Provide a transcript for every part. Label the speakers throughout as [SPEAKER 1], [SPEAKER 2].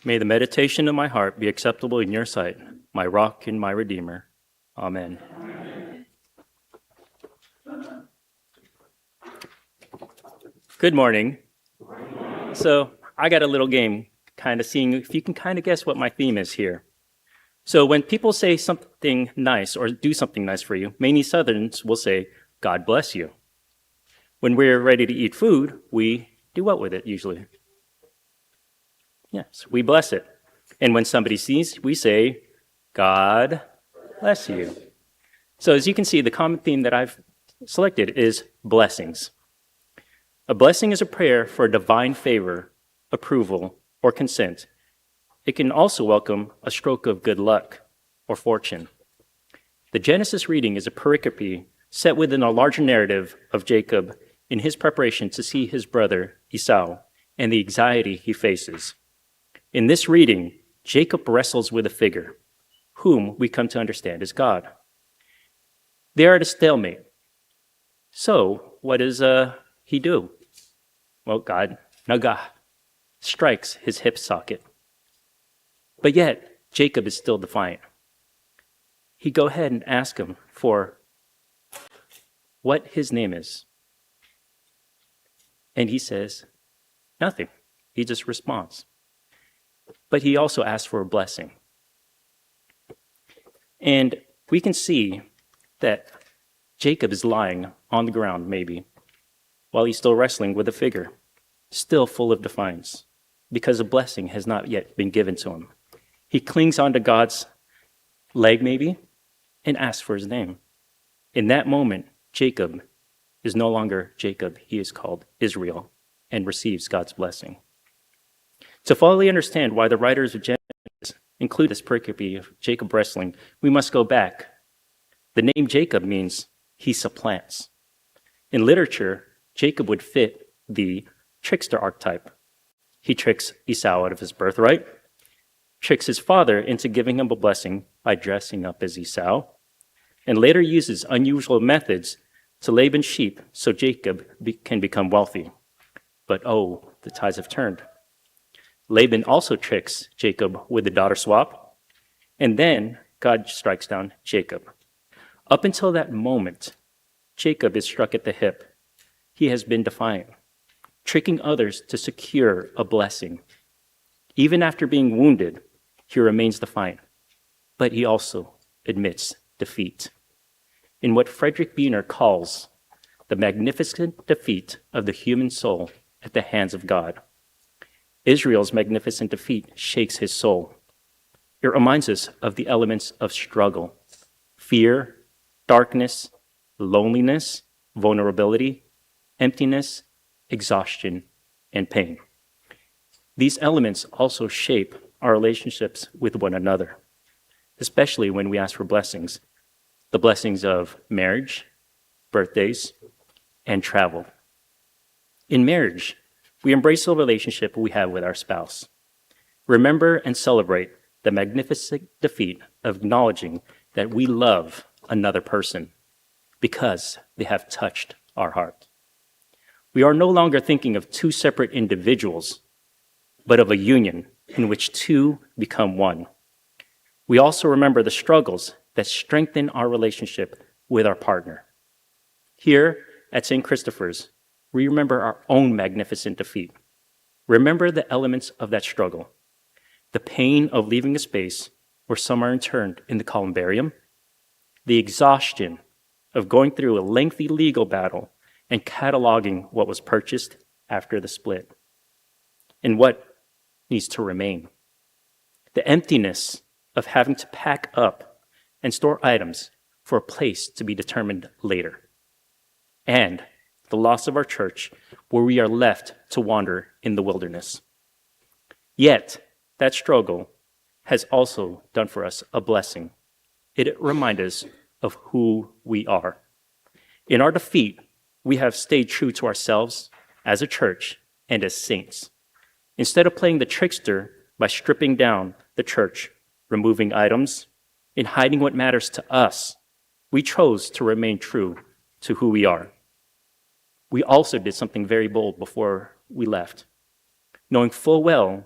[SPEAKER 1] May the meditation of my heart be acceptable in your sight, my rock and my redeemer. Amen. Good morning. So I got a little game, kind of seeing if you can kind of guess what my theme is here. So when people say something nice or do something nice for you, many Southerns will say, God bless you. When we're ready to eat food, we do what with it usually? Yes, we bless it. And when somebody sees, we say, God bless you. So as you can see, the common theme that I've selected is blessings. A blessing is a prayer for divine favor, approval, or consent. It can also welcome a stroke of good luck or fortune. The Genesis reading is a pericope set within a larger narrative of Jacob in his preparation to see his brother Esau and the anxiety he faces. In this reading, Jacob wrestles with a figure, whom we come to understand as God. They are at a stalemate. So, what does he do? Well, God, Naga, strikes his hip socket. But yet, Jacob is still defiant. He go ahead and ask him for what his name is. And he says, nothing. He just responds. But he also asks for a blessing. And we can see that Jacob is lying on the ground, maybe, while he's still wrestling with a figure, still full of defiance, because a blessing has not yet been given to him. He clings onto God's leg, maybe, and asks for his name. In that moment, Jacob is no longer Jacob. He is called Israel and receives God's blessing. To fully understand why the writers of Genesis include this pericope of Jacob wrestling, we must go back. The name Jacob means he supplants. In literature, Jacob would fit the trickster archetype. He tricks Esau out of his birthright, tricks his father into giving him a blessing by dressing up as Esau, and later uses unusual methods to Laban's sheep so Jacob can become wealthy. But oh, the tides have turned. Laban also tricks Jacob with the daughter swap, and then God strikes down Jacob. Up until that moment, Jacob is struck at the hip. He has been defiant, tricking others to secure a blessing. Even after being wounded, he remains defiant, but he also admits defeat. In what Frederick Buehner calls the magnificent defeat of the human soul at the hands of God, Israel's magnificent defeat shakes his soul. It reminds us of the elements of struggle: fear, darkness, loneliness, vulnerability, emptiness, exhaustion, and pain. These elements also shape our relationships with one another, especially when we ask for blessings, the blessings of marriage, birthdays, and travel. In marriage, we embrace the relationship we have with our spouse. Remember and celebrate the magnificent defeat of acknowledging that we love another person because they have touched our heart. We are no longer thinking of two separate individuals, but of a union in which two become one. We also remember the struggles that strengthen our relationship with our partner. Here at St. Christopher's, we remember our own magnificent defeat. Remember the elements of that struggle: the pain of leaving a space where some are interned in the columbarium, the exhaustion of going through a lengthy legal battle and cataloging what was purchased after the split, and what needs to remain, the emptiness of having to pack up and store items for a place to be determined later, and the loss of our church, where we are left to wander in the wilderness. Yet, that struggle has also done for us a blessing. It reminds us of who we are. In our defeat, we have stayed true to ourselves as a church and as saints. Instead of playing the trickster by stripping down the church, removing items, and hiding what matters to us, we chose to remain true to who we are. We also did something very bold before we left. Knowing full well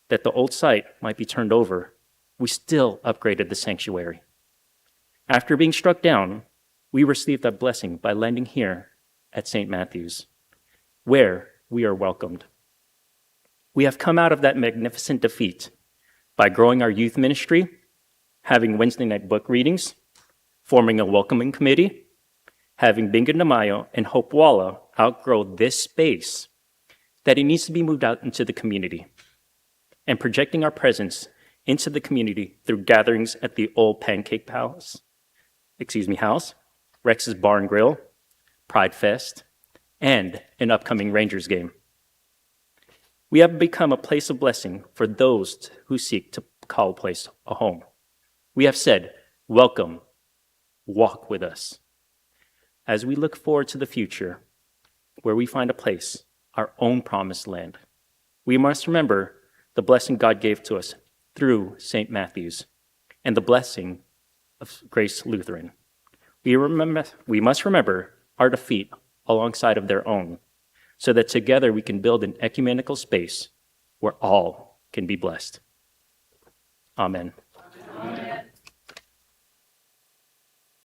[SPEAKER 1] that the old site might be turned over, we still upgraded the sanctuary. After being struck down, we received that blessing by landing here at St. Matthew's, where we are welcomed. We have come out of that magnificent defeat by growing our youth ministry, having Wednesday night book readings, forming a welcoming committee, having Bingo de Mayo and Hope Walla outgrow this space, that it needs to be moved out into the community, and projecting our presence into the community through gatherings at the old Pancake House, Rex's Bar and Grill, Pride Fest, and an upcoming Rangers game. We have become a place of blessing for those who seek to call a place a home. We have said, welcome, walk with us. As we look forward to the future, where we find a place, our own promised land, we must remember the blessing God gave to us through St. Matthew's and the blessing of Grace Lutheran. We must remember our defeat alongside of their own, so that together we can build an ecumenical space where all can be blessed. Amen.